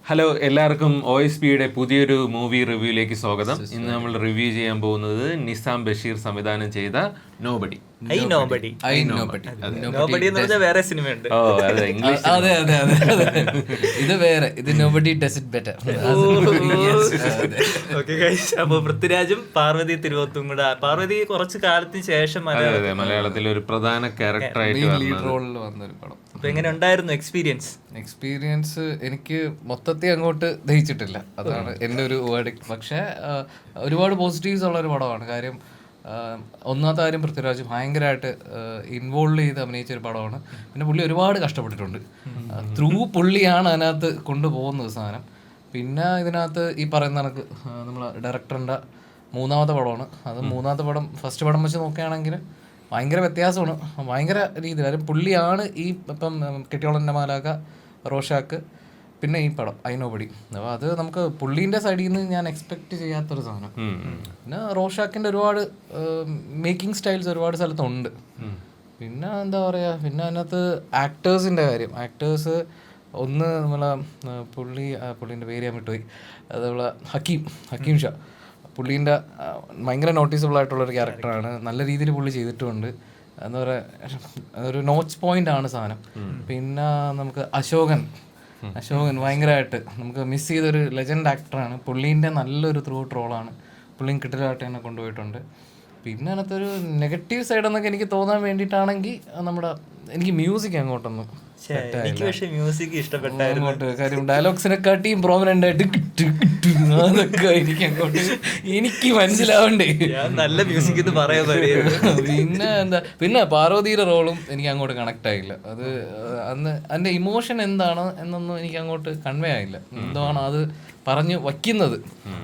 Hello, എല്ലാവർക്കും OSPയുടെ പുതിയൊരു movie റിവ്യൂയിലേക്ക് സ്വാഗതം. ഇന്ന് നമ്മൾ റിവ്യൂ ചെയ്യാൻ പോകുന്നത് നിസാം ബഷീർ സംവിധാനം ചെയ്ത നോബഡി. വേറെ സിനിമയുണ്ട്. ഓ അതെ, ഇംഗ്ലീഷ്. അതെ അതെ അതെ അതെ, ഇത് വേറെ, ഇത് നോബഡി ഡസ് ഇറ്റ് ബെറ്റർ. അപ്പൊ പൃഥ്വിരാജും പാർവതി തിരുവോത്തും കൂടെ. പാർവതി കുറച്ച് കാലത്തിന് ശേഷം മലയാളത്തിൽ ഒരു പ്രധാന ക്യാരക്ടറായിട്ട് ലീഡ് റോളിൽ വന്നൊരു പടം. അപ്പൊ എങ്ങനെ ഉണ്ടായിരുന്നു എക്സ്പീരിയൻസ്? എനിക്ക് മൊത്തത്തിൽ അങ്ങോട്ട് ദഹിച്ചിട്ടില്ല, അതാണ് എൻ്റെ ഒരു വേർഡ്. പക്ഷേ ഒരുപാട് പോസിറ്റീവ്സ് ഉള്ള ഒരു പടമാണ്. കാര്യം ഒന്നാമത്തെ കാര്യം, പൃഥ്വിരാജ് ഭയങ്കരമായിട്ട് ഇൻവോൾവ് ചെയ്ത് അഭിനയിച്ച ഒരു പടമാണ്. പിന്നെ പുള്ളി ഒരുപാട് കഷ്ടപ്പെട്ടിട്ടുണ്ട്. പുള്ളിയാണ് അതിനകത്ത് കൊണ്ടുപോകുന്നത് സാധനം. പിന്നെ ഇതിനകത്ത് ഈ പറയുന്ന കണക്ക് നമ്മളെ ഡയറക്ടറിൻ്റെ മൂന്നാമത്തെ പടമാണ് അത്. മൂന്നാമത്തെ പടം ഫസ്റ്റ് പടം വെച്ച് നോക്കുകയാണെങ്കിൽ ഭയങ്കര വ്യത്യാസമാണ്, ഭയങ്കര രീതിയിൽ. കാര്യം പുള്ളിയാണ് ഈ ഇപ്പം കെട്ടിയോളൻ്റെ മാലാക, റോഷാക്ക്, പിന്നെ ഈ പടം ഐനോബഡി. അപ്പോൾ അത് നമുക്ക് പുള്ളീൻ്റെ സൈഡിൽ നിന്ന് ഞാൻ എക്സ്പെക്ട് ചെയ്യാത്തൊരു സാധനം. പിന്നെ റോഷാക്കിൻ്റെ ഒരുപാട് മേക്കിംഗ് സ്റ്റൈൽസ് ഒരുപാട് സ്ഥലത്തുണ്ട്. പിന്നെ എന്താ പറയുക, പിന്നെ അതിനകത്ത് ആക്ടേഴ്സിൻ്റെ കാര്യം. ആക്ടേഴ്സ് ഒന്ന് നമ്മളെ പുള്ളീൻ്റെ പേര് ഞാൻ വിട്ടുപോയി, അത് നമ്മളെ ഹക്കീം ഷാ. പുള്ളീൻ്റെ ഭയങ്കര നോട്ടീസബിൾ ആയിട്ടുള്ളൊരു ക്യാരക്ടറാണ്. നല്ല രീതിയിൽ പുള്ളി ചെയ്തിട്ടുമുണ്ട്. എന്താ പറയുക, ഒരു നോച്ച് പോയിന്റ് ആണ് സാധനം. പിന്നെ നമുക്ക് അശോകൻ ഭയങ്കരമായിട്ട് നമുക്ക് മിസ് ചെയ്തൊരു ലെജൻഡ് ആക്ടറാണ്. പുള്ളീൻ്റെ നല്ലൊരു ത്രൂ ഔട്ട് റോളാണ്. പുള്ളിയും കിട്ടലായിട്ട് തന്നെ കൊണ്ടുപോയിട്ടുണ്ട്. പിന്നെ അതിനകത്തൊരു നെഗറ്റീവ് സൈഡ് എന്നൊക്കെ എനിക്ക് തോന്നാൻ വേണ്ടിയിട്ടാണെങ്കിൽ എനിക്ക് മ്യൂസിക് അങ്ങോട്ടൊന്ന് മ്യൂസിക് ഇഷ്ടപ്പെട്ടായിരുന്നു. കാര്യം ഡയലോഗ്സിനെക്കാട്ടിയും പ്രോമിനന്റ് ആയിട്ട് അതൊക്കെ എനിക്ക് മനസ്സിലാവണ്ടേ. നല്ല മ്യൂസിക് എന്ന് പറയാൻ. പിന്നെ പാർവതിയുടെ റോളും എനിക്ക് അങ്ങോട്ട് കണക്ട് ആയില്ല. അത് അന്ന് അതിന്റെ ഇമോഷൻ എന്താണ് എന്നൊന്നും എനിക്ക് അങ്ങോട്ട് കൺവേ ആയില്ല. എന്താണ് അത് പറഞ്ഞു വയ്ക്കുന്നത്.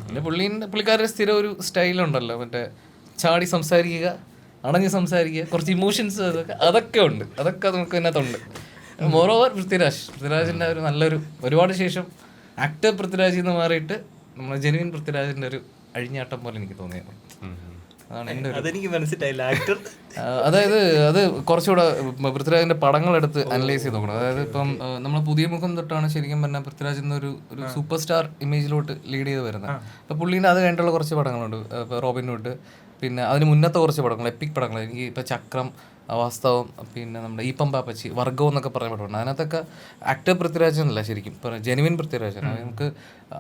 പിന്നെ പുള്ളിക്കാരുടെ സ്ഥിരം ഒരു സ്റ്റൈലുണ്ടല്ലോ, മറ്റേ ചാടി സംസാരിക്കുക, അടഞ്ഞ് സംസാരിക്കുക, കുറച്ച് ഇമോഷൻസ്, അതൊക്കെ ഉണ്ട്. അതൊക്കെ നമുക്ക് ഇതിനകത്തുണ്ട്. മോറോവർ പൃഥ്വിരാജിൻ്റെ ഒരു നല്ലൊരു, ഒരുപാട് ശേഷം ആക്ടർ പൃഥ്വിരാജിൽ നിന്ന് മാറിയിട്ട് നമ്മൾ ജെനുവിൻ പൃഥ്വിരാജിൻ്റെ ഒരു അഴിഞ്ഞാട്ടം പോലെ എനിക്ക് തോന്നിയത്. അതാണ് എൻ്റെ അതെനിക്ക് മനസ്സിലായില്ല. ആക്ടർ അതായത് അത് കുറച്ചുകൂടെ പൃഥ്വിരാജിൻ്റെ പടങ്ങളെടുത്ത് അനലൈസ് ചെയ്ത് നോക്കണം. അതായത് ഇപ്പം നമ്മൾ പുതിയ മുഖം തൊട്ടാണ് ശരിക്കും പറഞ്ഞാൽ പൃഥ്വിരാജ് എന്നൊരു സൂപ്പർ സ്റ്റാർ ഇമേജിലോട്ട് ലീഡ് ചെയ്ത് വരുന്നത്. അപ്പോൾ പുള്ളീൻ്റെ അത് കഴിഞ്ഞിട്ടുള്ള കുറച്ച് പടങ്ങളുണ്ട്. ഇപ്പോൾ റോബിൻഹുഡ്, പിന്നെ അതിന് മുന്നത്തെ കുറച്ച് പടങ്ങൾ, എപ്പിക് പടങ്ങൾ. എനിക്ക് ഇപ്പോൾ ചക്രം, വാസ്തവം, പിന്നെ നമ്മുടെ ഈപ്പം പാപ്പച്ചി, വർഗം എന്നൊക്കെ പറയപ്പെട്ടുണ്ട്. അതിനകത്തൊക്കെ ആക്ടർ പൃഥ്വിരാജനല്ല ശരിക്കും ജെനുവിൻ പൃഥ്വിരാജൻ. നമുക്ക്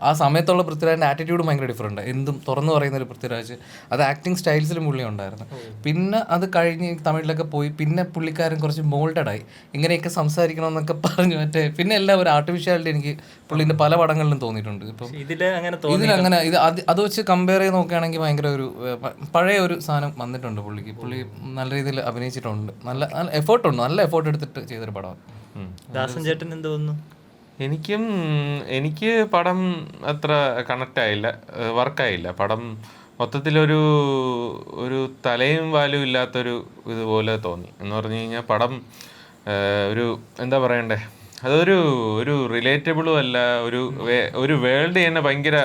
ആ സമയത്തുള്ള പൃഥ്വിരാജിൻ്റെ ആറ്റിറ്റ്യൂഡ് ഭയങ്കര ഡിഫറൻറ്റ്. എന്തും തുറന്നു പറയുന്ന ഒരു പൃഥ്വിരാജ്, അത് ആക്ടിങ് സ്റ്റൈൽസിലും പുള്ളി ഉണ്ടായിരുന്നു. പിന്നെ അത് കഴിഞ്ഞ് തമിഴിലൊക്കെ പോയി, പിന്നെ പുള്ളിക്കാരൻ കുറച്ച് മോൾഡഡായി, ഇങ്ങനെയൊക്കെ സംസാരിക്കണമെന്നൊക്കെ പറഞ്ഞു. പിന്നെ എല്ലാം ഒരു ആർട്ടിഫിഷ്യാലിറ്റി എനിക്ക് പുള്ളിൻ്റെ പല പടങ്ങളിലും തോന്നിയിട്ടുണ്ട്. ഇപ്പം ഇതിലങ്ങനെ അത് വെച്ച് കമ്പയർ ചെയ്ത് നോക്കുകയാണെങ്കിൽ ഭയങ്കര ഒരു പഴയ ഒരു സാധനം വന്നിട്ടുണ്ട് പുള്ളിക്ക്. പുള്ളി നല്ല രീതിയിൽ അഭിനയിച്ചിട്ടുണ്ട്. നല്ല എഫേർട്ടുണ്ട്, നല്ല എഫേർട്ട് എടുത്തിട്ട് ചെയ്തൊരു പടമാണ്. ദാസൻ ചേട്ടൻ എന്ത് തോന്നുന്നു? എനിക്ക് പടം അത്ര കണക്റ്റ് ആയില്ല, വർക്കായില്ല. പടം മൊത്തത്തിലൊരു തലയും വാലും ഇല്ലാത്തൊരു ഇതുപോലെ തോന്നി. എന്ന് പറഞ്ഞു കഴിഞ്ഞാൽ പടം ഒരു എന്താ പറയണ്ടേ, അതൊരു റിലേറ്റബിളും അല്ല. ഒരു വേൾഡ് തന്നെ ഭയങ്കര,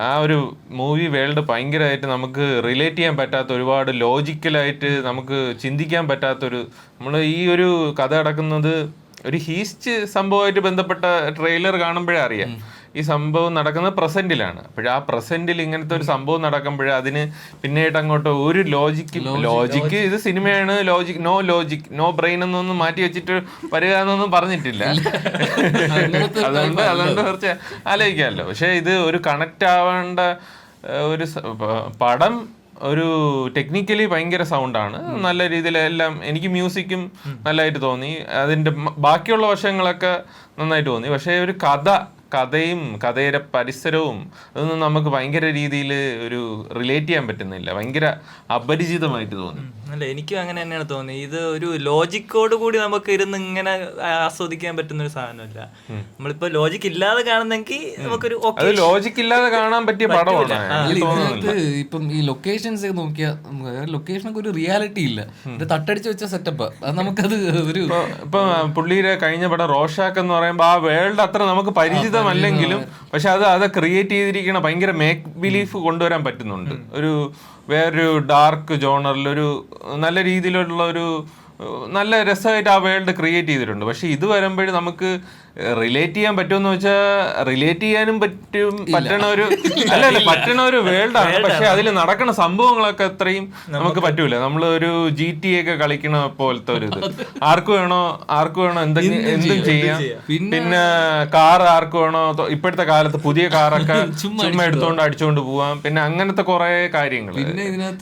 ആ ഒരു മൂവി വേൾഡ് ഭയങ്കരമായിട്ട് നമുക്ക് റിലേറ്റ് ചെയ്യാൻ പറ്റാത്ത, ഒരുപാട് ലോജിക്കലായിട്ട് നമുക്ക് ചിന്തിക്കാൻ പറ്റാത്തൊരു, നമ്മൾ ഈ ഒരു കഥ നടക്കുന്നത് ഒരു ഹീസ്റ്റ് സംഭവമായിട്ട് ബന്ധപ്പെട്ട ട്രെയിലർ കാണുമ്പോഴേ അറിയാം ഈ സംഭവം നടക്കുന്നത് പ്രസന്റിലാണ്. അപ്പോൾ ആ പ്രസന്റിൽ ഇങ്ങനത്തെ ഒരു സംഭവം നടക്കുമ്പോഴേ അതിന് പിന്നീട് അങ്ങോട്ട് ഒരു ലോജിക്ക് ഇത് സിനിമയാണ്, ലോജിക് നോ ബ്രെയിൻ എന്നൊന്നും മാറ്റി വെച്ചിട്ട് വരിക എന്നൊന്നും പറഞ്ഞിട്ടില്ല. അതുകൊണ്ട് കുറച്ച് ആലോചിക്കാമല്ലോ. പക്ഷെ ഇത് ഒരു കണക്റ്റ് ആവേണ്ട ഒരു പടം, ഒരു ടെക്നിക്കലി ഭയങ്കര സൗണ്ടാണ്, നല്ല രീതിയിലെല്ലാം. എനിക്ക് മ്യൂസിക്കും നല്ലതായിട്ട് തോന്നി, അതിൻ്റെ ബാക്കിയുള്ള വശങ്ങളൊക്കെ നന്നായിട്ട് തോന്നി. പക്ഷേ ഒരു കഥയും കഥയുടെ പരിസരവും അതൊന്നും നമുക്ക് ഭയങ്കര രീതിയിൽ ഒരു റിലേറ്റ് ചെയ്യാൻ പറ്റുന്നില്ല. ഭയങ്കര അപരിചിതമായിട്ട് തോന്നി. അല്ല, എനിക്കും അങ്ങനെ തന്നെയാണ് തോന്നി. ഇത് ഒരു ലോജിക്കോട് കൂടി നമുക്ക് ഇരുന്ന് ഇങ്ങനെ ആസ്വദിക്കാൻ പറ്റുന്ന ഒരു സാധനമല്ല. നമ്മളിപ്പോ ലോജിക് ഇല്ലാതെ കാണുന്നെങ്കിൽ നമുക്കൊരു ലോജിക് ഇല്ലാതെ കാണാൻ പറ്റിയ പടമാണ്. ഇപ്പം ഈ ലൊക്കേഷൻസ് നോക്കിയാൽ ലൊക്കേഷനൊക്കെ ഒരു റിയാലിറ്റി ഇല്ല, ഒരു തട്ടടിച്ച് വെച്ച സെറ്റപ്പ്. അത് നമുക്കത് ഒരു ഇപ്പൊ പുള്ളിയുടെ കഴിഞ്ഞ പടം റോഷാക്ക് എന്ന് പറയുമ്പോൾ ആ വേൾഡ് അത്ര നമുക്ക് പരിചിതമല്ലെങ്കിലും പക്ഷെ അത് ക്രിയേറ്റ് ചെയ്തിരിക്കണ ഭയങ്കര മേക്ക് ബിലീഫ് കൊണ്ടുവരാൻ പറ്റുന്നുണ്ട്. വേറൊരു ഡാർക്ക് ജോണറിൽ ഒരു നല്ല രീതിയിലുള്ള ഒരു നല്ല രസമായിട്ട് ആ വേൾഡ് ക്രിയേറ്റ് ചെയ്തിട്ടുണ്ട്. പക്ഷെ ഇത് വരുമ്പോഴും നമുക്ക് റിലേറ്റ് ചെയ്യാൻ പറ്റുമെന്ന് വെച്ചാൽ റിലേറ്റ് ചെയ്യാനും പറ്റണ ഒരു അല്ല പറ്റണ ഒരു വേൾഡാണ്. പക്ഷെ അതിൽ നടക്കണ സംഭവങ്ങളൊക്കെ അത്രയും നമുക്ക് പറ്റൂല. നമ്മൾ ഒരു GTA ഒക്കെ കളിക്കണ പോലത്തെ ഒരു ഇത് ആർക്ക് വേണോ എന്തും ചെയ്യാം. പിന്നെ കാർ ആർക്ക് വേണോ ഇപ്പോഴത്തെ കാലത്ത് പുതിയ കാറൊക്കെ ചുമ്മാ എടുത്തോണ്ട് അടിച്ചോണ്ട് പോവാം. പിന്നെ അങ്ങനത്തെ കുറെ കാര്യങ്ങൾ.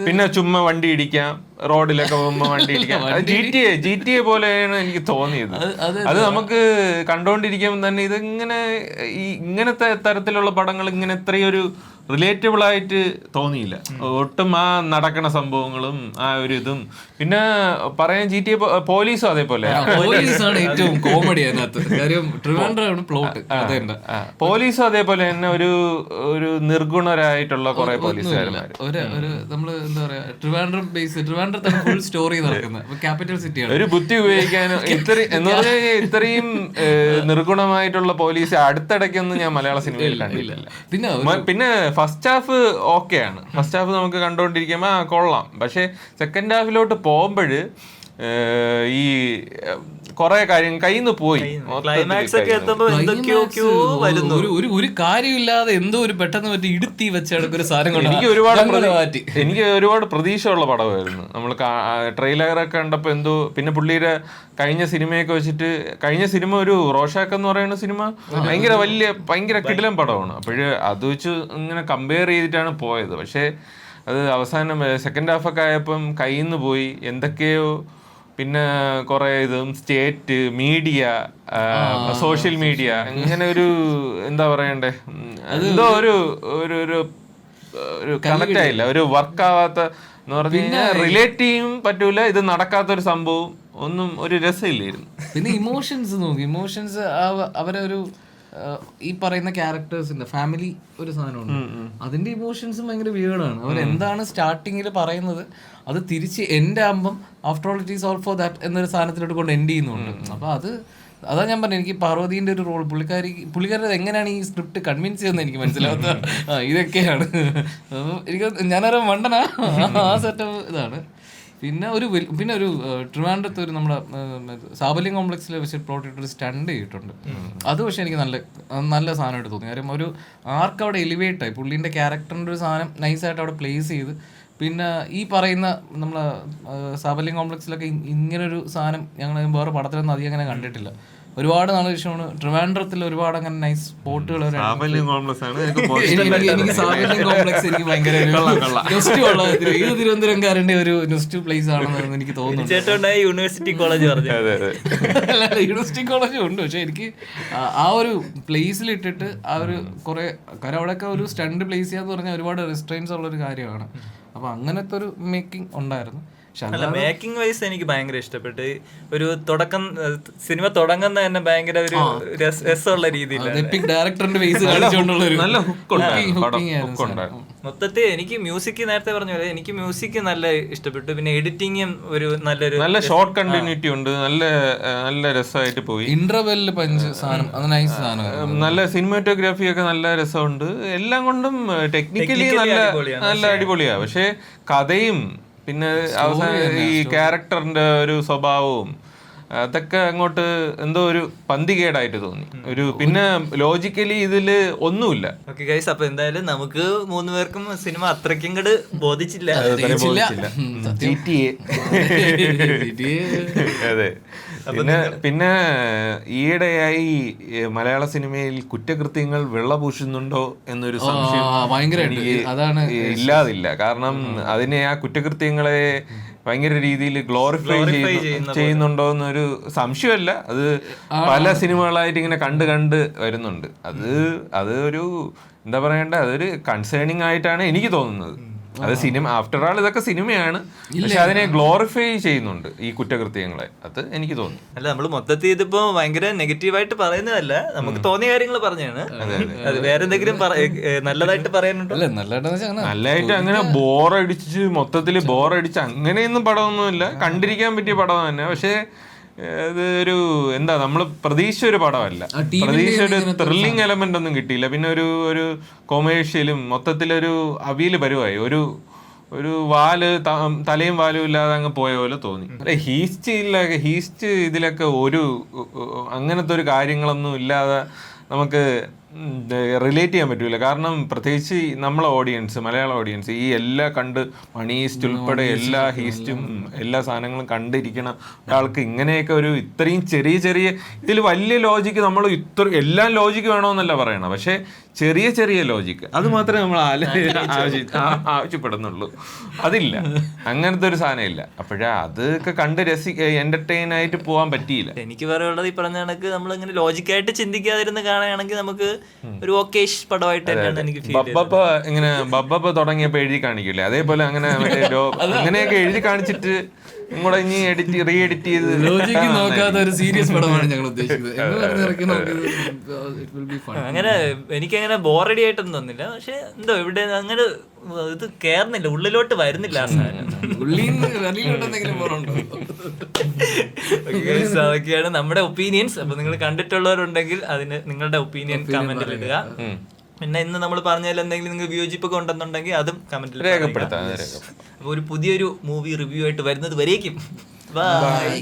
പിന്നെ ചുമ്മാ വണ്ടി ഇടിക്കാം, റോഡിലൊക്കെ പോകുമ്പോ വണ്ടി ഇടിക്കാം. GTA പോലെയാണ് എനിക്ക് തോന്നിയത്. അത് നമുക്ക് കണ്ടോണ്ടിരിക്കുമ്പോൾ തന്നെ ഇങ്ങനത്തെ തരത്തിലുള്ള പടങ്ങൾ ഇങ്ങനെ ഇത്രയൊരു റിലേറ്റബിൾ ആയിട്ട് തോന്നിയില്ല ഒട്ടും. ആ നടക്കണ സംഭവങ്ങളും ആ ഒരു ഇതും പിന്നെ പറയാൻ GTA പോലീസും അതേപോലെ ഏറ്റവും കോമഡി പോലീസും അതേപോലെ തന്നെ ഒരു നിർഗുണരായിട്ടുള്ള കുറെ പോലീസുകാരന്മാര്. നമ്മള് എന്താ പറയാ ട്രിവാൻഡ്രത്താണ് ഫുൾ സ്റ്റോറി നടക്കുന്നത്. ക്യാപിറ്റൽ സിറ്റിയാണ്. ഒരു ബുദ്ധി ഉപയോഗിക്കാനും എന്ന് പറഞ്ഞാൽ ഇത്രയും നിർഗുണമായിട്ടുള്ള പോലീസ് അടുത്തിടയ്ക്കൊന്നും ഞാൻ മലയാള സിനിമയിൽ കണ്ടിട്ടില്ല. പിന്നെ ഫസ്റ്റ് ഹാഫ് ഓക്കെയാണ്. ഫസ്റ്റ് ഹാഫ് നമുക്ക് കണ്ടുകൊണ്ടിരിക്കുമ്പോൾ കൊള്ളാം. പക്ഷെ സെക്കൻഡ് ഹാഫിലോട്ട് പോകുമ്പോൾ ഈ കൊറേ കാര്യം കയ്യിൽ നിന്ന് പോയി. ഒരു കാര്യമില്ലാതെ എന്തോ ഒരു പെട്ടെന്ന് പറ്റി ഇടുത്തി വെച്ചെടുക്ക ഒരു സാധനം കൊണ്ട് എനിക്ക് ഒരുപാട് പ്രതീക്ഷയുള്ള പടമായിരുന്നു. നമ്മൾ ട്രെയിലറൊക്കെ കണ്ടപ്പോൾ എന്തോ. പിന്നെ പുള്ളിയുടെ കഴിഞ്ഞ സിനിമയൊക്കെ വെച്ചിട്ട് കഴിഞ്ഞ സിനിമ ഒരു റോഷാക്ക് എന്ന് പറയുന്ന സിനിമ ഭയങ്കര കിടിലൻ പടമാണ്. അപ്പോഴ് അത് വെച്ച് ഇങ്ങനെ കമ്പയർ ചെയ്തിട്ടാണ് പോയത്. പക്ഷേ അത് അവസാനം സെക്കൻഡ് ഹാഫൊക്കെ ആയപ്പം കയ്യിൽ നിന്ന് പോയി എന്തൊക്കെയോ. പിന്നെ കുറെ ഇതും സ്റ്റേറ്റ് മീഡിയ സോഷ്യൽ മീഡിയ ഇങ്ങനെ ഒരു എന്താ പറയണ്ടേ എന്തോ ഒരു കണക്ട് ആയില്ല, ഒരു വർക്ക് ആവാത്ത എന്ന് പറഞ്ഞു കഴിഞ്ഞാൽ റിലേറ്റ് ചെയ്യും പറ്റൂല. ഇത് നടക്കാത്തൊരു സംഭവം ഒന്നും ഒരു രസമില്ലായിരുന്നു. പിന്നെ ഇമോഷൻസ് നോക്കി, ഇമോഷൻസ് അവരൊരു ഈ പറയുന്ന ക്യാരക്ടേഴ്സിന്റെ ഫാമിലി ഒരു സാധനമുണ്ട്, അതിന്റെ ഇമോഷൻസും ഭയങ്കര വിയേർഡാണ്. അവരെന്താണ് സ്റ്റാർട്ടിങ്ങിൽ പറയുന്നത് അത് തിരിച്ച് എൻഡ് ആകുമ്പം after all it is all for that എന്നൊരു സാധനത്തിലോട്ട് കൊണ്ട് എൻഡ് ചെയ്യുന്നുണ്ട്. അപ്പൊ അതാ ഞാൻ പറഞ്ഞു, എനിക്ക് പാർവതീന്റെ ഒരു റോൾ പുള്ളിക്കാരുടെ എങ്ങനെയാണ് ഈ സ്ക്രിപ്റ്റ് കൺവിൻസ് ചെയ്യുന്നത് എനിക്ക് മനസ്സിലാവാത്ത ഇതൊക്കെയാണ്. എനിക്ക് ഞാനൊരു മണ്ടനാ ആ സെറ്റപ്പ് ഇതാണ്. പിന്നെ ഒരു ട്രിവാൻഡ്രത്ത് ഒരു നമ്മുടെ സാബല്യം കോംപ്ലക്സിൽ വെച്ച് പ്ലോട്ട് ഇട്ടൊരു സ്റ്റണ്ട് ചെയ്തിട്ടുണ്ട്. അത് പക്ഷെ എനിക്ക് നല്ല സാധനമായിട്ട് തോന്നി. കാര്യം ഒരു ആർക്ക് അവിടെ എലിവേറ്റ് ആയി, പുള്ളീൻ്റെ ക്യാരക്ടറിൻ്റെ ഒരു സാധനം നൈസായിട്ട് അവിടെ പ്ലേസ് ചെയ്ത്. പിന്നെ ഈ പറയുന്ന നമ്മളെ സാബല്യം കോംപ്ലക്സിലൊക്കെ ഇങ്ങനൊരു സാധനം ഞങ്ങൾ വേറെ പടത്തിലൊന്നും അധികം അങ്ങനെ കണ്ടിട്ടില്ല. ഒരുപാട് നാളെ ശേഷമാണ് ട്രിവാൻഡ്രത്തിൽ ഒരുപാട് അങ്ങനെ നൈസ് സ്പോട്ടുകൾ. എനിക്ക് സാബല്യം കോംപ്ലക്സ് എനിക്ക് ഭയങ്കര ഇത് തിരുവനന്തപുരംകാരന്റെ ഒരു നെസ്റ്റ് പ്ലേസ് ആണെന്ന് എനിക്ക് തോന്നുന്നു. യൂണിവേഴ്സിറ്റി കോളേജ് യൂണിവേഴ്സിറ്റി കോളേജും ഉണ്ട്. പക്ഷെ എനിക്ക് ആ ഒരു പ്ലേസിൽ ഇട്ടിട്ട് ആ ഒരു കുറെ കാര്യം അവിടെയൊക്കെ ഒരു സ്റ്റണ്ട് പ്ലേസ് ചെയ്യാന്ന് പറഞ്ഞാൽ ഒരുപാട് റെസ്ട്രെയിൻസ് ഉള്ള ഒരു കാര്യമാണ്. അപ്പൊ അങ്ങനത്തെ ഒരു മേക്കിംഗ് ഉണ്ടായിരുന്നു. മേക്കിംഗ് വൈസ് എനിക്ക് ഭയങ്കര ഇഷ്ടപ്പെട്ട്. ഒരു സിനിമ തുടങ്ങുന്ന തന്നെ ഭയങ്കര ഒരു രസമുള്ള രീതിയിൽ മൊത്തത്തിൽ എനിക്ക് മ്യൂസിക് നേരത്തെ പറഞ്ഞ പോലെ എനിക്ക് മ്യൂസിക് നല്ല ഇഷ്ടപ്പെട്ടു. പിന്നെ എഡിറ്റിംഗും ഒരു നല്ല ഷോർട്ട് കണ്ടിന്യൂറ്റി ഉണ്ട്, നല്ല രസമായിട്ട് പോയി. ഇന്റർവെല്ലിൽ നല്ല സിനിമാറ്റോഗ്രാഫി ഒക്കെ നല്ല രസമുണ്ട്. എല്ലാം കൊണ്ടും ടെക്നിക്കലി നല്ല അടിപൊളിയാ. പക്ഷെ കഥയും പിന്നെ അവസാനം ഈ ക്യാരക്ടറിന്റെ ഒരു സ്വഭാവവും അതൊക്കെ അങ്ങോട്ട് എന്തോ ഒരു പന്തികേടായിട്ട് തോന്നി. പിന്നെ ലോജിക്കലി ഇതില് ഒന്നുമില്ല. ഓക്കെ ഗൈസ്, അപ്പൊ എന്തായാലും നമുക്ക് 3 പേർക്കും സിനിമ അത്രയ്ക്കും കൂടെ ബോധിച്ചില്ല. അതെ. പിന്നെ ഈയിടെയായി മലയാള സിനിമയിൽ കുറ്റകൃത്യങ്ങൾ വെള്ളപൂശുന്നുണ്ടോ എന്നൊരു സംശയം ഇല്ലാതില്ല. കാരണം അതിനെ ആ കുറ്റകൃത്യങ്ങളെ ഭയങ്കര രീതിയിൽ ഗ്ലോറിഫൈ ചെയ്യുന്നുണ്ടോ എന്നൊരു സംശയമല്ല. അത് പല സിനിമകളായിട്ട് ഇങ്ങനെ കണ്ട് വരുന്നുണ്ട്. അത് ഒരു എന്താ പറയണ്ടേ, അതൊരു കൺസേണിങ് ആയിട്ടാണ് എനിക്ക് തോന്നുന്നത്. അത് സിനിമ ആഫ്റ്റർ ആൾ ഇതൊക്കെ സിനിമയാണ്, പക്ഷെ അതിനെ ഗ്ലോറിഫൈ ചെയ്യുന്നുണ്ട് ഈ കുറ്റകൃത്യങ്ങളെ. അത് എനിക്ക് തോന്നുന്നു. അല്ല, നമ്മൾ മൊത്തത്തിൽ ഇതിപ്പോ ഭയങ്കര നെഗറ്റീവായിട്ട് പറയുന്നതല്ല, നമുക്ക് തോന്നിയ കാര്യങ്ങൾ പറഞ്ഞാണ്. അത് വേറെ എന്തെങ്കിലും നല്ലതായിട്ട് പറയാനുണ്ടോ? നല്ലതായിട്ട് അങ്ങനെ ബോറടിച്ച് മൊത്തത്തില് ബോറടിച്ച് അങ്ങനെയൊന്നും പടമൊന്നുമില്ല. കണ്ടിരിക്കാൻ പറ്റിയ പടം തന്നെ. പക്ഷെ ഇത് ഒരു എന്താ നമ്മൾ പ്രതീക്ഷിച്ച ഒരു പടമല്ല. പ്രതീക്ഷിച്ച ഒരു ത്രില്ലിംഗ് എലമെന്റ് ഒന്നും കിട്ടിയില്ല. പിന്നെ ഒരു കൊമേഴ്ഷ്യലും മൊത്തത്തിലൊരു അവിയൽ പരുവായി. ഒരു തലയും വാലും ഇല്ലാതെ അങ്ങ് പോയ പോലെ തോന്നി. ഹീസ്റ്റ് ഇതിലൊക്കെ അങ്ങനത്തെ ഒരു കാര്യങ്ങളൊന്നും ഇല്ലാതെ നമുക്ക് റിലേറ്റ് ചെയ്യാൻ പറ്റൂല. കാരണം പ്രത്യേകിച്ച് നമ്മളെ ഓഡിയൻസ്, മലയാള ഓഡിയൻസ് ഈ എല്ലാ മണി ഹീസ്റ്റ് ഉൾപ്പെടെ എല്ലാ ഹീസ്റ്റും എല്ലാ സാധനങ്ങളും കണ്ടിരിക്കണ ഒരാൾക്ക് ഇങ്ങനെയൊക്കെ ഇത്രയും ചെറിയ ഇതിൽ വലിയ ലോജിക്ക് നമ്മൾ എല്ലാം ലോജിക്ക് വേണമെന്നല്ല പറയണം, പക്ഷെ ചെറിയ ലോജിക്ക് അത് മാത്രമേ നമ്മൾ ആവശ്യപ്പെടുന്നുള്ളൂ. അതില്ല, അങ്ങനത്തെ ഒരു സാധനം ഇല്ല. അതൊക്കെ കണ്ട് എന്റർടൈൻ ആയിട്ട് പോകാൻ പറ്റിയില്ല. എനിക്ക് പറയാനുള്ളത് ഈ പറഞ്ഞ കണക്ക് നമ്മളിങ്ങനെ ലോജിക്കായിട്ട് ചിന്തിക്കാതിരുന്ന് കാണുകയാണെങ്കിൽ നമുക്ക് ഒരു ഓക്കേഷ് പടമായിട്ട് തന്നെയാണ് എനിക്ക് ഫീൽ ചെയ്തത്. ഇങ്ങനെ ബബ്ബ തുടങ്ങിയപ്പോ എഴുതി കാണിക്കില്ലേ, അതേപോലെ അങ്ങനെയൊക്കെ എഴുതി കാണിച്ചിട്ട് ഇങ്ങോട്ട് ഇനി റീ എഡിറ്റ് ചെയ്ത് ലോജിക്ക് നോക്കാത്ത ഒരു സീരിയസ് പടമാണ് ഞങ്ങൾ ഉദ്ദേശിക്കുന്നത്. അങ്ങനെ എനിക്കങ്ങനെ ബോറടി ആയിട്ടൊന്നും തോന്നില്ല. പക്ഷെ എന്തോ ഇവിടെ അങ്ങനെ ഇത് കേറുന്നില്ല, ഉള്ളിലോട്ട് വരുന്നില്ല ആ സാധനം. അതൊക്കെയാണ് നമ്മുടെ ഒപ്പീനിയൻസ്. അപ്പൊ നിങ്ങൾ കണ്ടിട്ടുള്ളവരുണ്ടെങ്കിൽ അതിന് നിങ്ങളുടെ ഒപ്പീനിയൻ കമന്റിൽ ഇടുക. പിന്നെ ഇന്ന് നമ്മൾ പറഞ്ഞതിൽ എന്തെങ്കിലും നിങ്ങൾ വിയോജിപ്പൊക്കെ ഉണ്ടെന്നുണ്ടെങ്കിൽ അതും കമന്റിൽ രേഖപ്പെടുത്താം. അപ്പൊ ഒരു പുതിയൊരു മൂവി റിവ്യൂ ആയിട്ട് വരുന്നത് വരേക്കും ബൈ.